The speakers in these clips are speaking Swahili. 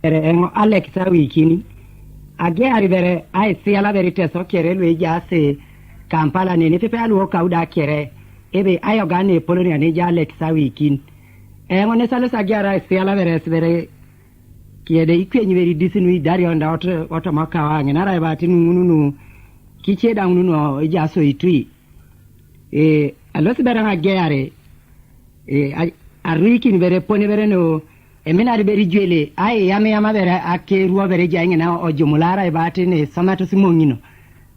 engo Alexa wikini age aribere ai siala verite so kere lwe jase Kampala ne pepe alu kauda kere ebe ayo gane Polonia ne ja Alexa wikin engo ne salo sagiara siala vere kiede ikwenyi veri disinu dario nda oto makawa ngenara bati nunu kiche da nunu jaso itui alosi beranga geare ariki ni vere pone vere no eminari beri jwele ai yama vere ake ruwa vere jange na ojumulara bati ne samato simongino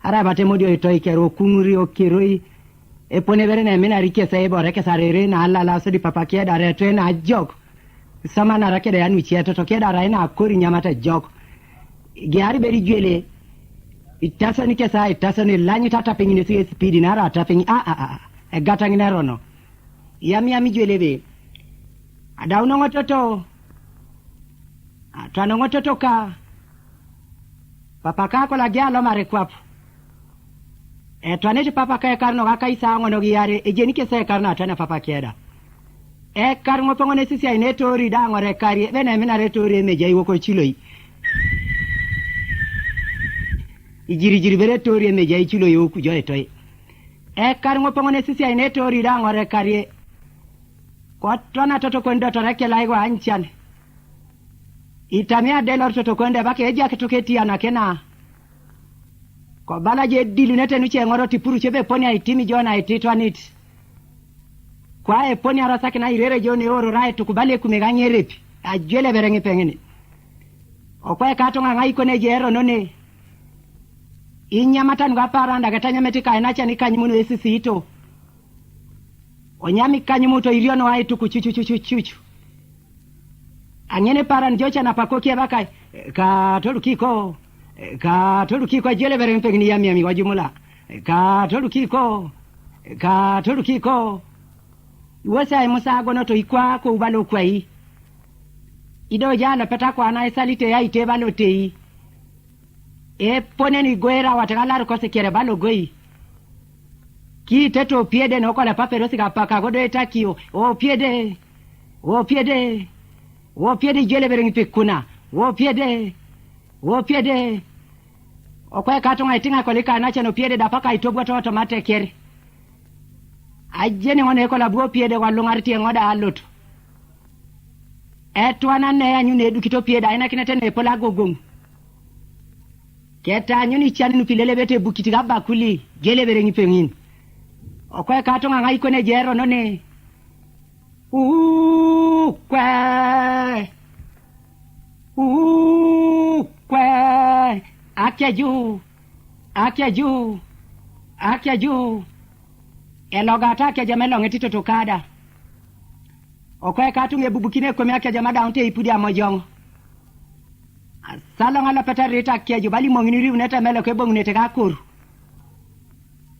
ara bate modio itoy kero kunuri okiroi pone vere na eminari kesa ebore kesa rere na ala so di papa kia dare to na jok sama na rakeda yanu chieto to keda raina akori nyamata jok giari beri jwele itasa ni kesa itasa ni lanyi tata pengine si speed na ra tata pengi gata ngina rono yami jwele be ada uno ngototo atano ngototo ka papa kako la gyalo mare kwapo twanete papa ka karno ka isa ngono giare ejeni kesa karno atana papa keda karngo pongone sisi ai netori da ngore kari bene mina retori me jai woko chiloi ijiri bere tori me jai chiloi oku joy toy karngo pongone sisi ai netori da ngore kari ko tona toto kondo to reke laigo anchan itamia delor toto konde bake eja ketoketi anakena ko balaje dilunete nuche ngoro tipuru chebe poni ai timi jona ai titwanit kwa poni arasaki na irere joni oro rai tukubale kumeganyerepi ajwele berenge pengene okwa katonga ngai kone jero none inyamata ngaparanda gatanya metika enacha nikanyumuno esisito onyami kanyumuto iriono ai tukuchuchuchuchu anyene paran jocha na pakokia baka ka tolukiko jele berenge pengene yami wajumula ka tolukiko Wasa musa gono to ikwa ko ubalo kwai ido jana peta kwa na salite ya ite balo tei pone ni goera watakala ko se kere balo goi ki teto piede no ko la papero sika paka godo etakio piede jele beringi pikuna piede okwa katonga itinga ko lika na chano piede da paka itobwa to automate kere ajeni ngone ko la buo piede wallo ngarti ngoda alot etwana ne anyu ne dukito piede ina kinete ne pola gogong keta anyu ni chani nu pilele bete bukiti gaba kuli gele berengi pengin okwa ka tonga ngai ko ne jero none kwa akya ju elogata ke jamelo ngetito tokada okwe katunge bubukine ko myake jamada onte ipudi amojong sala ngala patarita ke jubali mongini uneta melo ke bongunete ka kuru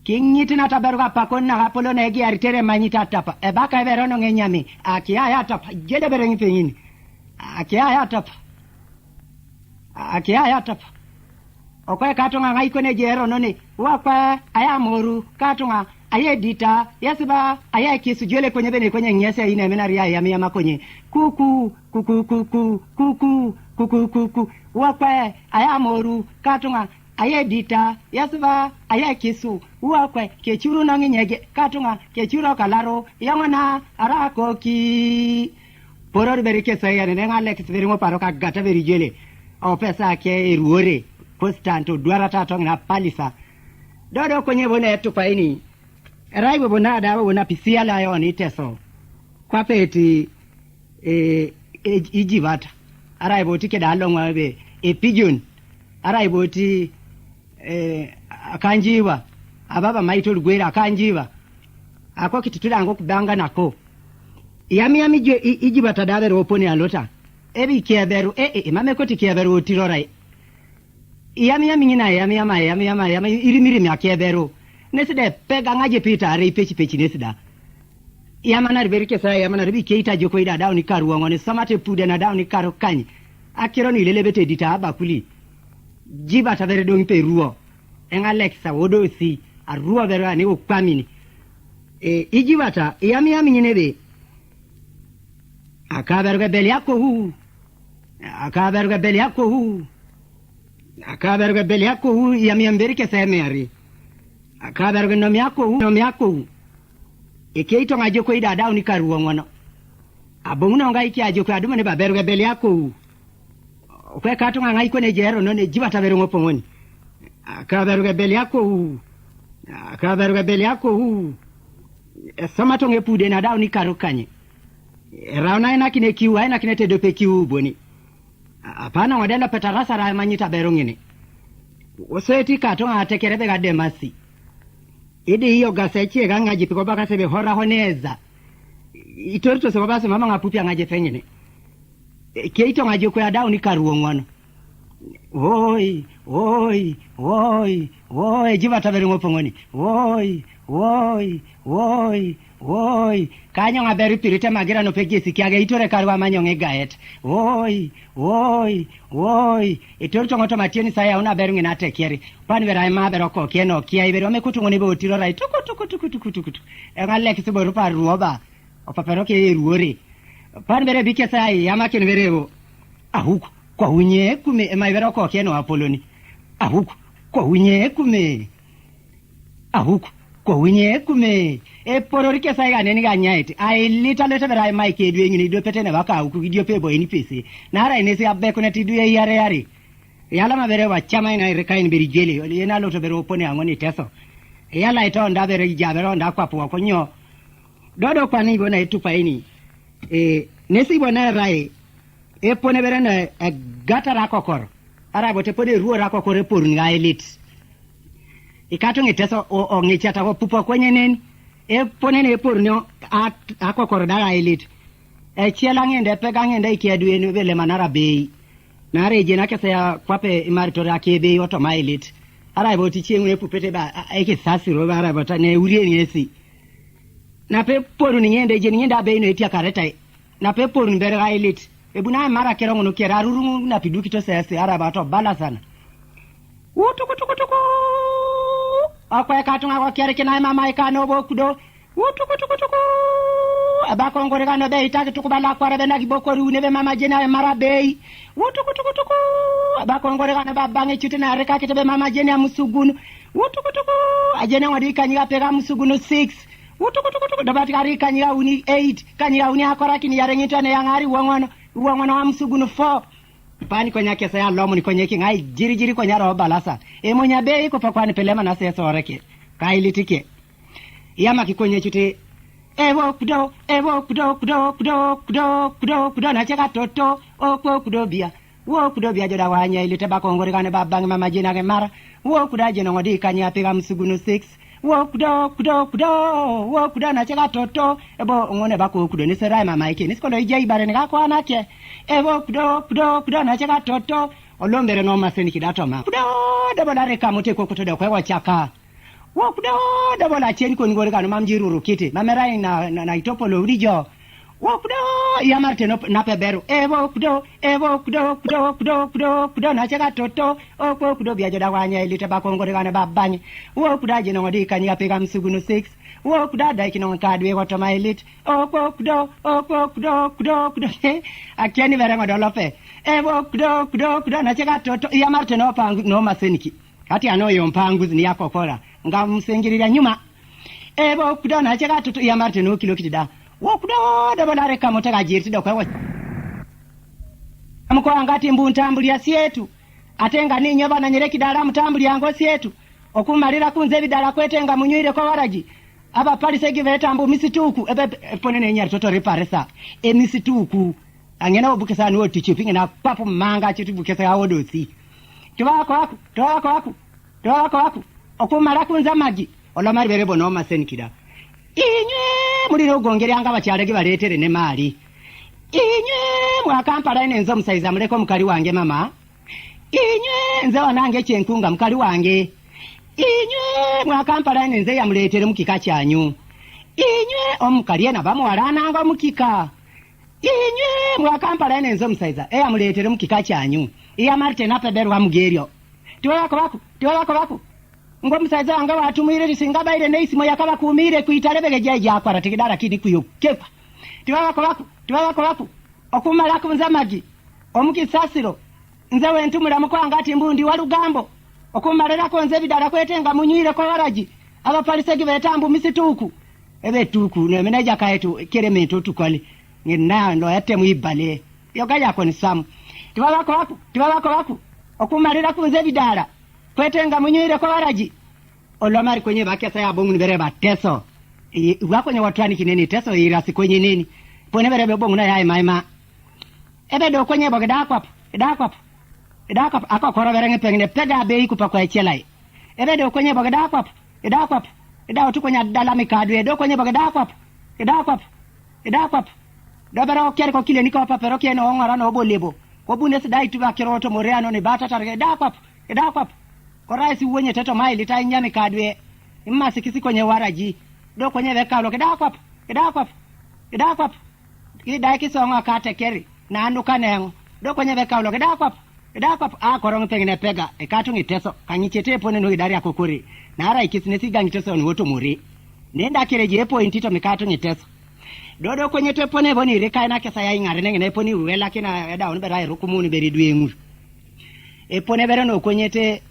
kingiti na taberuka pakonna ka polo na egi aritere manyita tapa baka verono ngenyami akia ya tapa jede berengi pengini akia ya tapa okwe katunga ngai ko ne jero none wakwa aya moru katunga aye dita yasiba aye kisu jele kwenye nyese ina menari ya yama kwenye kuku wakwe aya moru katunga aye dita yasiba aye kisu wakwe kechuru na nyege katunga kechuru kalaro yangona arako ki poror berike saya ne ngale kisberingo paroka gata beri jele o pesa ke ruore constanto duarata tonga palisa dodo kwenye bone tupaini raibo bonada wona pisiala yoni teso kwa peti ijivata araibo tike dalongwa be pigeon araibo ti akanjiwa ababa maito lugwera akanjiwa akwa kititulango kubanga nako yami je ijivata davero opone alota ebi kiaberu mame koti kiaberu tirorai yami ngina yami irimiri myakeberu nesida pega ngaje pita are pechi nesida yamana riberike sa yamana ribi keita joko ida dawo ni karu ngone samate pude na dawo ni karu kanyi akiro ni lelebete dita abakuli jiba tabere do mpe ruo en Alexa wodo si aruo bero ani okwamini ijibata yami nyinebe akaberga beli yako hu akaberga beli yako huu, akaberga beli yako huu ya miambirike semeri, akaberga nomi yako huu, ikeito ngajoko idada unikaruwa mwana, abunguna nga iki ajoko aduma ne baberga beli yako huu, kwe kato nga iko ne jero no ne jibata bero ngopo ngoni, akaberga beli yako huu, akaberga beli yako huu, samato ngepude na da unikarukanye, rauna ina kine kiwa ina kine tedope kiu boni. Apana wadela petarasa ra manyita berongene. Oseti kato atekerebe gade masi. Idi hiyo gasechi ganga jipiko baka sebe hora honeza. Itorito sebe basa mama ngapupi ngaje fenyene. Keito ngaje kwa dau ni karuo ngwana. Oi, oi, oi, oi, jiva tabere ngopo ngoni. Oi, oi, oi, oi, kanyo ngaberi pirite magira no pegesi kiage itore karwa manyonge gaet. Oi, oi, oi, itorito ngoto matieni saya una beru ngina tekeri. Pani vera ma bero ko kieno kia ibero me kutu ngoni bo tiro rai tuku. E ngalle kisibo rupa ruoba. Opapero ke ruore. Pani bere bike sai yama ken verebo. Ahuku kwa unye kume e mai bero ko kieno apoloni. Ahuku kwa unye kume. Ahuku kwa unye kume. E pororike sai ga neni ga nyaiti ai little vera mai ke duwe ngini do pete ne baka ku video pe boy ni pese na ra ne se abbe ko ne ti duwe yare yala ma bere wacha mai na rekain beri jeli oli na lo to bere opone angoni teso yala ito nda bere jabero nda kwa po ko nyo dodo kwa ni bona itu pa ini ne si bona rai e pone bere na gata ra kokoro ara bote pone ruo ra kokoro por nga elite ikato ngeteso o ngichata ko pupo kwenye neni e ponene pornyo akokoro dala elite e chiela ngende pega ngende ikiedu enu bele manara bei na reje na kesa ya kwape imaritori akebe oto ma elite ara iboti chienwe pupete ba eke sasiro ba ara bota ne uri eni esi na pe poru ni ngende je ngende abe ino etia kareta na pe poru mbere ga elite ebuna mara kero ngono kera ruru na piduki to sese ara bato bala sana utukutukutuku akwa katunga kwa kere kina mama ikano bokudo utukutukutuku abako ngore kana be itaki tukubala kwa rabena kiboko ru nebe mama jena mara bei utukutukutuku abako ngore kana babange chute na reka kitebe mama jena musugunu utukutuku ajena wadi kanyiga pega musugunu 6 utukutukutuku dabati kari kanyiga uni 8 kanyiga uni akora kini yarengita ne yangari wangwana wa musugunu 4 pani konya kesa ya lomo ni konye kingai jiri konya ro balasa e monya be ko pa kwani pelema na seso oreke kai litike yama kikonye chute ewo kudo na cheka toto okwo kudo bia wo kudo bia joda wanya ilite bakongore kane babange mama jina ke mara wo kudaje no ngodi kanya pega msugunu 6 wo kudo na cheka toto ebo ngone bako kudo ni serai mama ike nisikolo ije ibare ni gakwa nake ewo kudo na cheka toto olombere no maseni kidato ma kudo dabo na reka mote ko kuto de kwa chaka wo kudo dabo na cheni ko ngore kanu mamjiruru kiti mamerai na itopolo urijo wo kudo yamarte no na peberu ewo kudo na cheka toto okwo kudo bia joda wanya ilite bakongore kana babanye wo kudaje no ngodi kanya pega msugunu 6 wo kudada ikino kadwe ko to my elite okwo kudo akiani vera ngodolope ewo kudo na cheka toto yamarte no pangu no maseniki kati anoyo mpanguzi ni yako kora ngamsengirira nyuma ewo kudo na cheka toto yamarte no kilo kitida wo kudo dabo na reka motaka jirti do kwa amko angati mbuntambulia sietu atenga ninyo bana nyereki dala mtambulia ngosi yetu okumalira kunze bidala kwetenga munywire kwa waraji aba palise givetambu misituku ponene nyari toto reparesa misituku angena obukesa no tichipinga na papu manga chitubukesa awodosi towako okumala kunza maji olomari berebo no masenikida inye muliro gongere anga bachalege baletere ne mali inye mwakampala enzo musaiza muleko mukali wange mama inye nze wanange chenkunga mukali wange inye mwakampala enze yamuletere mukika kyanyu inye omukali na bamuwalananga mukika inye mwakampala enzo musaiza yamuletere mukika kyanyu iya marte na peberwa mugeryo tiwako bako ngo musaiza anga watumire lisinga baire neisimo yakaba kumire kuitalebege jeje akwara tikidara kidi kuyokepa tiwako bako okumala kunza maji omukisasiro nze wentumula mukwanga ati mbundi walugambo okumalera ko nze bidala kwetenga munywire ko waraji abapalisegi betambu misituku ebe tuku ne meneja kaetu keremento tukole ngina ndo yate muibale yoga yako ni samu tibabako waku okumalera ko nze bidala kwetenga munywire ko waraji olomari kwenye bakesa ya bongu nibere bateso wako nye watwani kineni teso irasi kwenye nini pone bere bongu na yai maima ebe do kwenye bogedakwapo edakwapo akakora berenge pengine pega bei kupakwa echelai ebe do kwenye bogedakwapo edawo tukonya dala mikadu edo kwenye bogedakwapo do bere okere ko kile niko papero kene ongara no bolebo ko bunesi dai tuba kiroto moreano ne bata targe edakwapo koraisi uwenye teto maili ta nyame kadwe imma sikisi kwenye waraji do kwenye bekalo kedakwapo ida kisonga katekeri na anuka nengo do kwenye bekalo kedakwapo korong pengine pega ekatu ngiteso kanyichete pone no idari akokuri na ara ikisine gangiteso ni woto muri nenda kireje point ito mikatu ngiteso do kwenye te pone boni reka na kesa ya ingare nengene poni wela kina eda on berai rukumuni beridwengu pone bere no kwenye te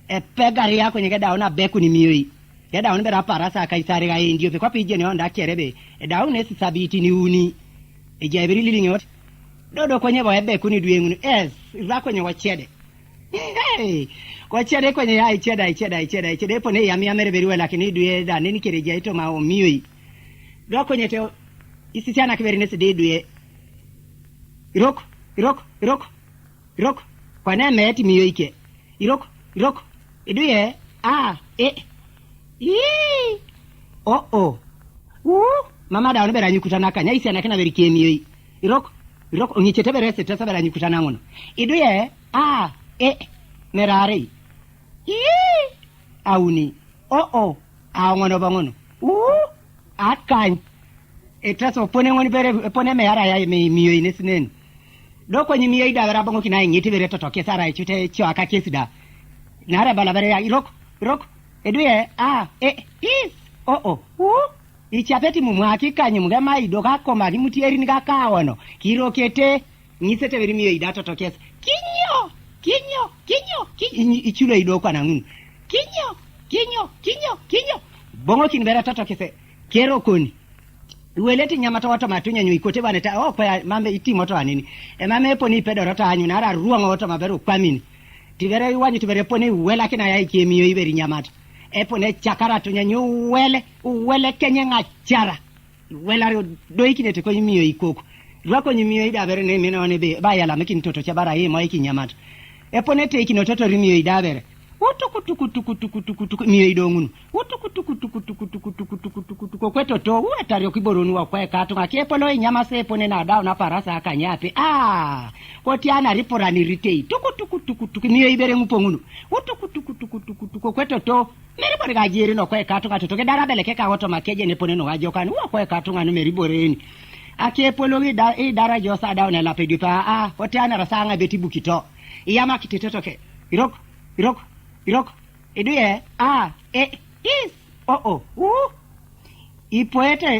pegari yako nyeke dauna beku ni miyoi ya dauna bera parasa kaisari ga indio pe kwa pije ne onda kerebe dauna esi sabiti ni uni ejabiri lilingot dodo kwenye bo beku ni duengu za kwenye wachede wachede kwenye ya icheda pone ya miamere beriwe lakini duye da nini kereja ito ma miyoi do kwenye te isisiana kiberi nesi de duye iroko kwa na meti miyoi ke iroko iduye mama da onbera nyukutana kanya isi anakena berikie miyoi iroko onyichete berese tesa bera nyukutana ngono iduye merare auni aongono bangono akan etasa pone ngoni bere pone meyara ya miyoi nesinen doko nyi miyoi da bera bango kina ngiti bere totoke sara ichute chwa akakesida nara balabare ya iroko eduye ichapeti mumwakika nyumga maido kakoma limutieri nikakawono kirokete nyisete verimiyo idato tokesa kinyo ichulo idoko na ngunu kinyo bongo kinbera totokese kero koni uweleti nyamata watu matunya nyuikote baneta kwa mambe iti moto anini mame epo ni pedo rota anyu nara ruwa watu maberu kwa mini tivere wanyu tivere pone uwela kina ya ikemiyo iberi nyamata epone chakara tunya uwele kenye ngachara uwela rio doi kinete kwenye miyo ikoko rwako nyimiyo idabere ne mena wane be baya la meki ntoto chabara ye mwa iki nyamata epone te iki nototo rimiyo idabere utukutukutukutukutukutukutuku miyo idongunu utukutukutukutukutukutukutukutuku kweto to uwetari okiboronu wa kwe kato ngakepolo inyama sepone na dao na parasa akanyape koti ana ripora ni ritei tukutukutukutuku miyo ibere ngupongunu utukutukutukutukutuku kweto to meribore gajiri no kwe kato katotoke darabele keka woto makeje nepone no wajokani uwa kwe kato nganu meriboreni akepolo idara josa dao na lapedupa koti ana rasanga betibu kito iyama kititotoke iroko iduye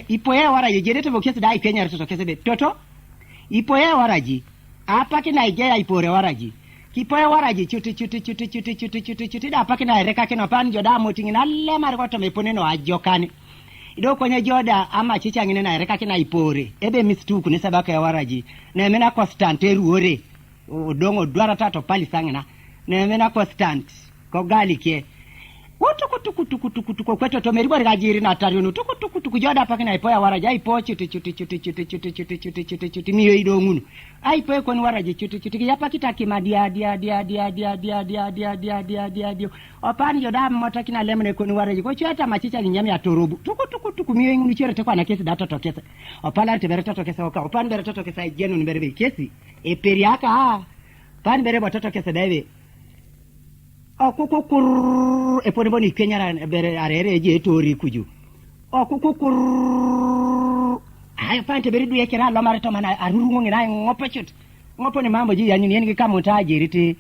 ipoe wara yejerete vokesi dai Kenya ritoto kesebe toto ipoe waraji apa kina igea ipore waraji kipoe waraji chuti da apa kina reka kina pan joda motingi na le margoto mepone no ajokani ido kwenye joda ama chicha ngine na reka kina ipore ebe mistuku ni sabaka ya waraji na mena constante ruore odongo dwara tato pali sangina na mena constant ko galike utukutukutukutukutuku kweto tomeribori gajiri na tarionu tukutukutuku joda pakina ipoya waraja ipo chuti miyo idongunu aipo ko ni waraja chuti yapa kitaki madia dia opani joda motakina lemne ko ni waraja ko chata machicha ni nyami atorobu tukutukutuku miyo ngunu chere tekwa na kesi data tokesa opala tebere tokesa opani bere tokesa jenu ni berebe kesi periaka pan bere tokesa dave okukukur epone boni Kenya bere arere je tori kuju okukukur ayo pante bere du yekera lo mare to mana arurungo ngina ngopo ni mambo ji yani ngi kama utajiriti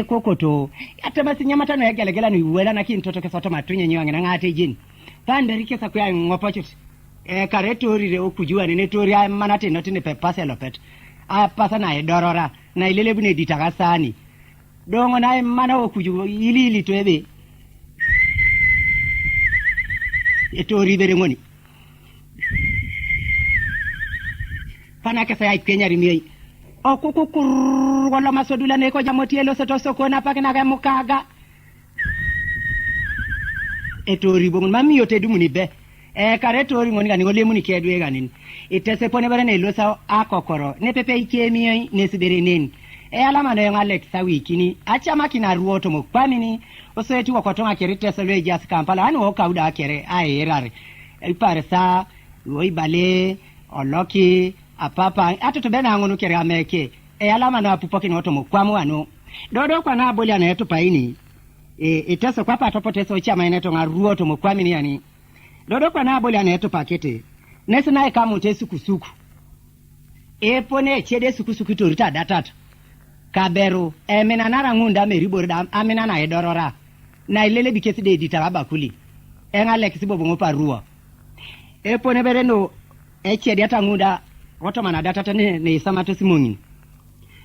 kokoto ate basi nyamata no yegelegela ni wela na kintoto kesoto matunye nyo ngina ngate jini pande rikesa kwa ngopo chut kare tori re okujua ni tori manate notine pe paselo pet pasa na edorora na ilele bune ditagasani dongo na mana okuju ilili twebe etori bere ngoni pana ke sai Kenya rimi okukukur wala masodula ne ko jamotielo seto kona pakina ga mukaga etori bongun mami yote dumuni be kare tori ngoni gani ngole muni kedwe ganin itese pone bare ne losa akokoro ne pepe ikemi ne sibere nen alama no Alex sawikini acha makina ruoto mo kwamini oseti wakotonga kerite selwe jas Kampala ani okauda kere aerare ipare sa oibale oloki apapa atoto bena ngono kere ameke alama no apupoki no to mo kwamu ano dodo kwa na boli ana yetu paini iteso kwa pato poteso chama ineto ngaruoto mo kwamini yani dodo kwa na boli ana yetu pakete nesi nae kama utesi kusuku pone chede sukusuku torita datata kaberu mena nara ngunda meriborda amena na edorora na ilele bikesi de edita babakuli Alex bobongo parua pone bereno chede ata ngunda woto mana datata ne samato simongin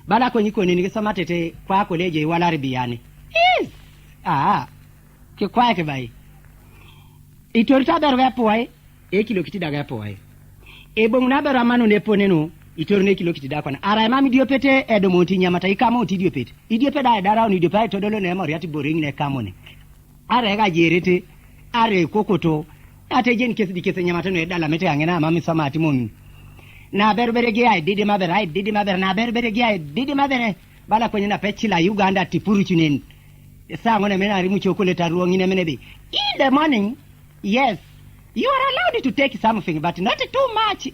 bala ko nyiko ni samatete kwa koleje wala ribiyane yes ke kwa ke bai itorita beru gapoai kilo kiti daga poai bong na beru amano ne poneno itorne kilo kiti da kwana ara mami diopete edo monti nyamata ikama oti diopete idiope da dara oni diope to dolo ne mori ati boring ne kamone ara ga jerete are kokoto ate jen kesi dikese nyamata no edala mete angena mami samati mon na berbere ge ai didi maber na berbere ge ai didi maber bala kwenye na pechila Uganda tipuru chunen sa ngone mena rimu chokoleta ruongine menebe in the morning yes you are allowed to take something but not too much.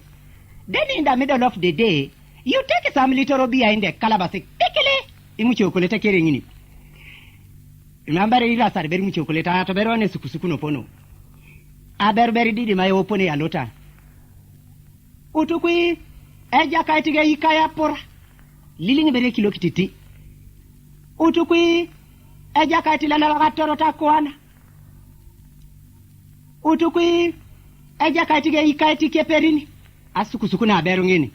Then in the middle of the day, you take some little beer in the calabash. Tekele, imu chocolate keringini. Remember ila sarberi mu chocolate ata berone sukusuku no pono. Aberberi didi mai opone alota. Utukui eja kaitiga ikaya pora. Lilingi bere kilo kititi. Utukui eja kaitila la gatoro takwana. Utukui eja kaitiga ikaiti keperini. Asukusuku na beru ngini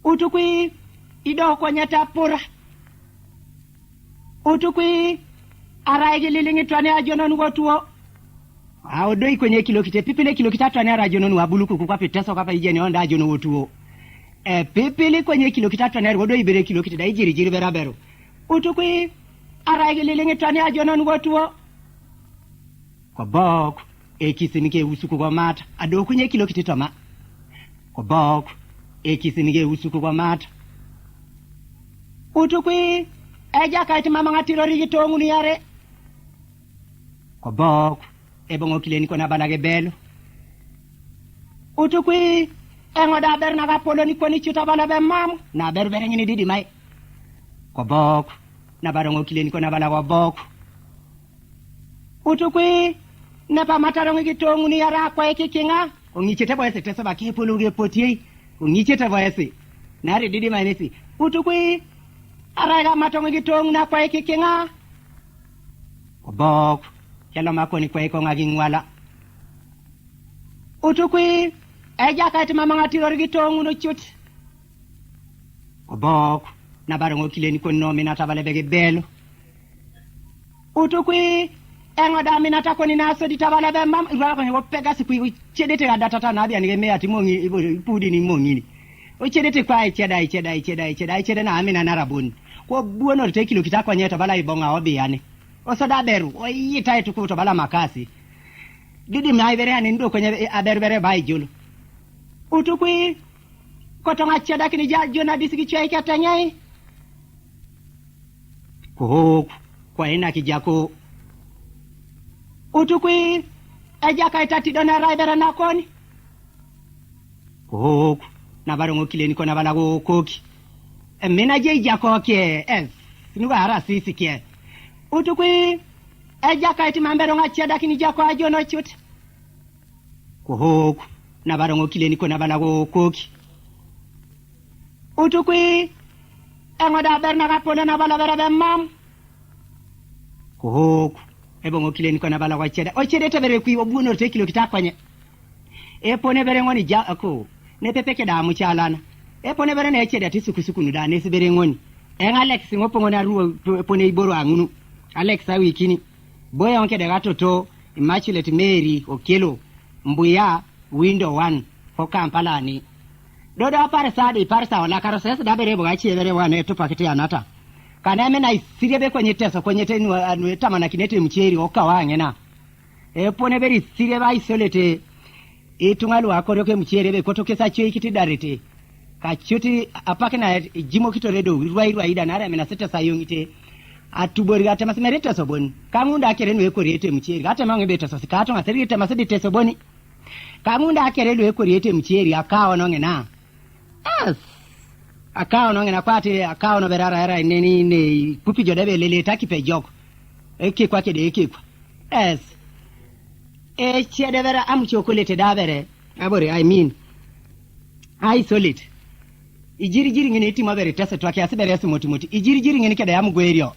utukui ido ko nyata pura utukui araige lilingi twane ajono ngotuo doi kwenye kilo kite pipile kilo kitatu ani arajono nu abuluku kwa piteso kwa ijeni onda ajono wotuo pipile kwenye kilo kitatu ani doi bere kilo kite da ijiri bera beru utukui araige lilingi twane ajono ngotuo kwa bok kisinike usuku kwa mata ado kwenye kilo kite toma kwa bok kisinige usuku kwa mata utukui eja kaiti mama ngatiro rigitongu ni yare kwa bok bongo kileni kona balage belo utukui ngoda ber na polo ni koni chuta bala be mamu na ber ngini didi mai kwa bok na barongo kileni kona bala kwa bok utukui na pa mataro ngitongu ni yara kwa kinga ongichete boyese tesa baki poluge potie ongichete boyese nare didi mainesi utukui araga matongo gitong na kwa kikinga obok yalo makoni kwa ko ngagingwala utukui eja kati mama ngatiro gitong no chut obok na barongo kileni ko no minata bale bege belo utukui engoda minata ko ni naso ditabala be mam ira ko pega siku chedete ga data na bia ni me ati mongi ipudi ni mongi ni o chedete kwa cheda na amina na rabuni ko buono te kilo kitakwa nyeta bala ibonga obi yani osoda beru o yita etukuto bala makasi didi mnaibere ani ndo kwenye aberbere bai julu utukui kotonga cheda kini jona disiki chwa ikatanyai ko kwa ina kijako utukui eja kaitati dona raibera nakoni na barongo kileni kona bala go koki mina je jako ke nuga ara sisi ke utukui eja kaiti mambero ngacheda kini jako ajono chut na barongo kileni kona bala go koki utukui ngoda berna kapolo na bala bera be mam bongo kileni kona bala kwa cheda o chede tebere kui obuno te kilo kitakwanye pone bere ngoni ne pepe ke da mu chalana pone bere ne chede ati sukusuku nu da ne sibere ngoni en Alex ngopongo na ruo pone iboro angunu Alex a wikini boya onke de gatoto Immaculate Mary Okelo Mbuya window 1 ko Kampala ni dodo parsa wala karoses da bere bo achi bere wane to pakete anata kana mena isirie be kwenye teso kwenye tenu anu tamana kinete mcheri okawange na pone beri sirie ba isolete tungalu akoro ke mcheri be kotokesa chwe kitidarete kachuti apake na jimo kitoredo wirwa ida na mena sete sayongite atubori ate masemerete soboni kamunda akerenwe korete mcheri ate mangwe beta so sikato ngaserite masedi soboni kamunda akerenwe korete mcheri akawa nonge na yes akawa nonge na kwate akawa no berara era neni ne kupijo debe lele takipe joko eke kwake de eke kwa yes chede vera am chocolate dabere abore I mean isolate ijiri ngene itima bere tese twake asibere yesi motimoti ijiri ngene keda yamugwerio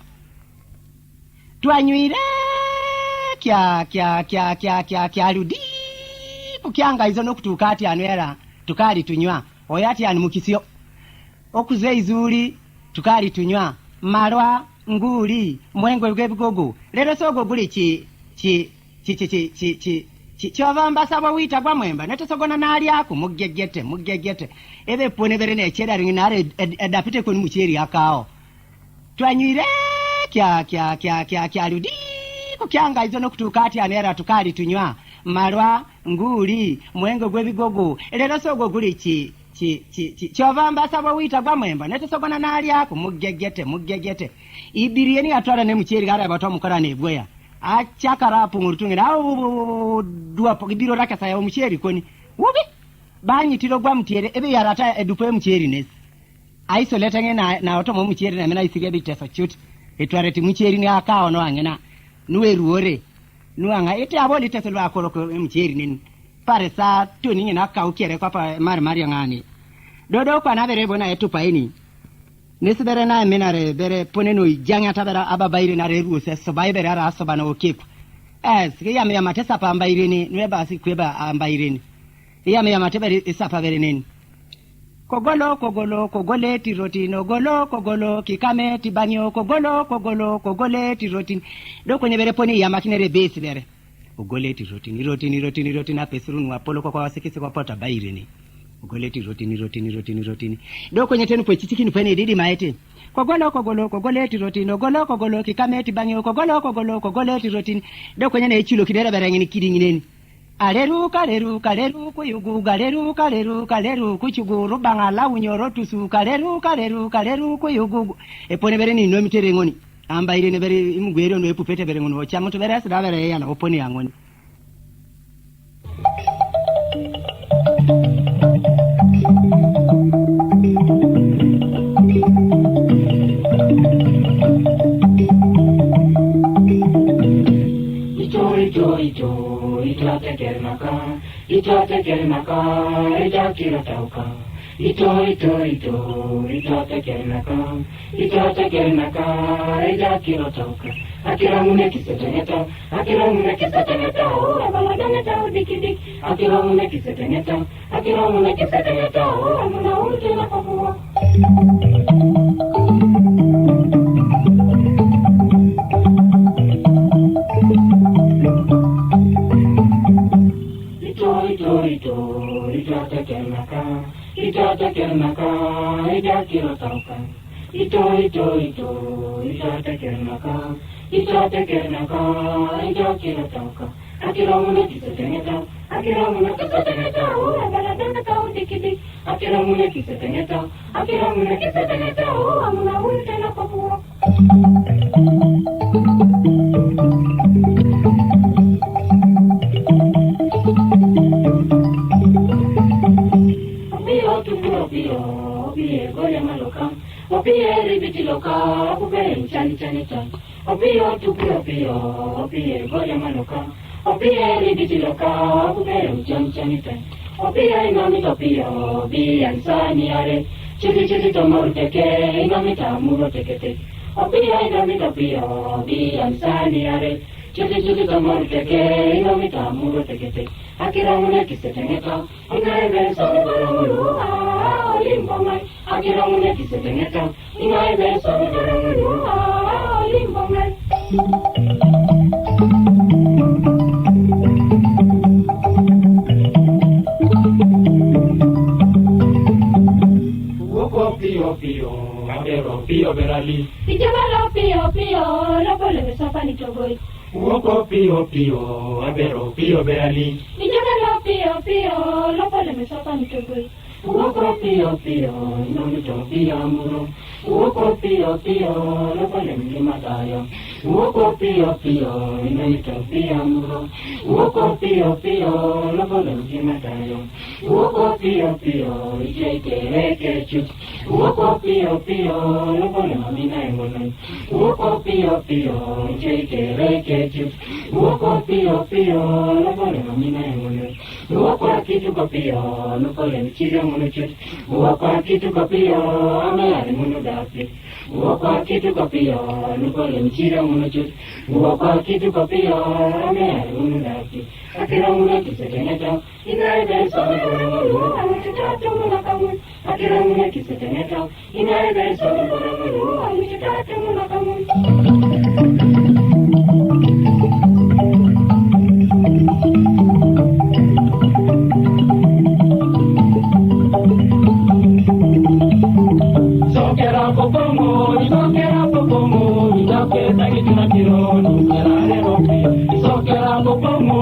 twanyuire kya ludi kukyanga izo nokutukati anwera tukali tunywa oyati animukisio okuze izuli tukali tunywa marwa nguli mwengo bwebigogo lero sogo guli chi chovamba sabo wita gwa mwemba netosogona nali ako mugegete ebe pone bere ne cheda ringinare edapite ko mucheri akao twanyuire kya ludi kukyanga izo nokutukati anera tukali tunywa marwa nguli mwengo gwebigogo lero sogo guli chi chovamba sabo wita gwa mwemba netosogona nali ako mugegete ibirieni atwara ne mucheri gara bato mukora ne bweya achakara pungurutungira dua pogibiro raka saya omucheri koni ubi banyi tiro gwa mutiere ebe yarata edupe mucheri nesi isolate ngena na otomo mucheri na mena isiria biteso chut etwareti mucheri ni akawo no angena nuwe ruore nuanga ete aboli teso lwa koloko mucheri nini pare sa tuni ngena ka ukere kwa pa mari ngani dodo kwa na bere bona etupa ini nesibere na menare bere poneno ijanga tabara ababaire na reru se so baibere ara so bana okeku ke ya matesa pa ambaire ni nweba sikweba ambaire ni ya matebere isapa bere nini kogole tirotino kogolo kikame tibanyo kogole tirotino do kwenye bere poni ya makinere base bere kogole tirotini apesirunu apolo kwa wasikisi kwa pota baire ni kogoleti rotini do kwenye tenu pochitiki ni pene didi maete kogoleti rotino kogolo kikameti banyo kogoleti rotini do kwenye na echilo kidera barangini kidingineni aleru kuchuguru bangala unyoro tusu kaleru kuyugu epone bere ni no mitere ngoni ambaire ne bere imugwero no epupete bere ngono chamuto bere asida bere yana opone yangoni Itote kelmaka, ejakira tauka. Itote kelmaka, ejakira tauka. Akira mune kiseteneta, abaladangeta dikidik. Akira mune kiseteneta, amuna ulkena papua. Itote kelmaka, ejakira tauka. Itote kelmaka, ejakira tauka. Akira mune kiseteneta, abaladangeta dikidik. Akira mune kiseteneta, amuna ulkena papua. Opie ribiti loka, opie chani. Opie tu opie goya maloka. Opie ribiti loka, opie chani. Opie imami topio, bi ansani are. Chiti tomor teke, imami tamuro teke. Opie imami topio, bi ansani are. Chiti tomor teke, imami tamuro teke. Akira mune kiseteneta, onare ben sobe baramulu. limbongai, akiramune kisetengeta, ingai beso bidoramunu, limbongai. Pio pio, abero pio berali. Ijabalo pio pio, lopole besopa ni chogoi. Uoko pio pio, abero pio berali. Ijabalo pio pio, lopole besopa ni chogoi. Uoko pio pio, inomi chopi amuro. Uoko pio pio, lopole mlimatayo. Uoko pio pio, inomi chopi amuro. Uoko pio pio, lopole mlimatayo. Uoko pio pio, ijeke chut. Uoko pio pio, lopole mamina emono. Uoko pio pio, ijeke chut. Uoko pio pio, lopole mamina emono. Uoko kitu kopio, lopole mchira mono chut. Uoko kitu kopio, amelari mono dafi. Uoko kitu kopio, lopole mchira mono chut. Uoko kitu kopio, amelari mono dafi. Akira mono kisekeneta, inaebe sono kono, amuchitatu mono kamun. Akira mono kisekeneta, inaebe sono kono, amuchitatu mono kamun. Sokera popomo, idoke tagi tuna kiro, nukerare ropi. Sokera popomo,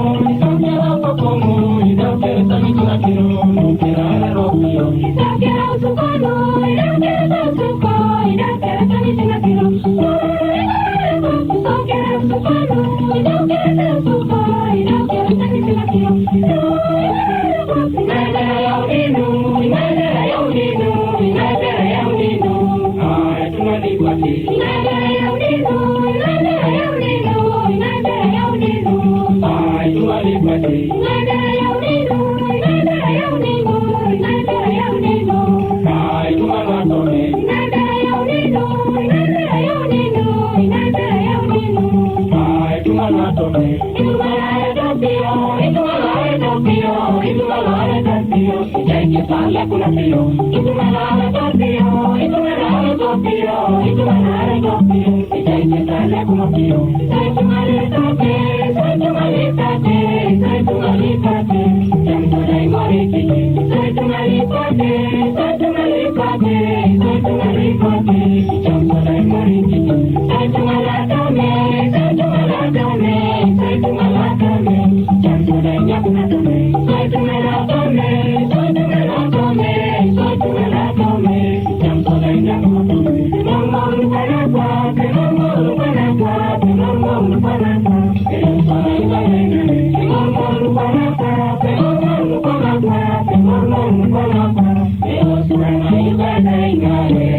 idoke tagi tuna kiro, nukerare ropi. Sokera usukano, idoke tasuko, idoke tagi tuna kiro. Sokera usukano, idoke tasuko, idoke tagi tuna kiro. Inadera yaudinu, inadera yaudinu, inadera yaudinu. Tumalipati. Inadera yaudinu, inadera yaudinu, inadera yaudinu. Tumalipati. Inadera yaudinu, inadera yaudinu, inadera yaudinu. Tumalatone. Inadera yaudinu, inadera yaudinu, inadera yaudinu. Tumalatone. Itumalare topio, itumalare topio, itumalare topio. Jai pala kuna pio. Itumalare topio, itumalare topio, itumalare topio. Jai pala kuna pio. Sai tumale tate, sai tumale tate, sai tumale tate. Jam tulai moriki. Sai tumale tate, sai tumale tate, sai tumale tate. Jam tulai moriki. Sai tumala tame, sai tumala tame, sai tumala tame. Jam tulai nyakuna tame, sai tumala tame, sai tumala tame, sai tumala tame. Jam tulai nyakuna tame. Mamam panapa, mamam panapa, mamam panapa. Mamam panapa, mamam panapa, mamam panapa. Eos ranai banai ngale.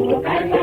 Kanya,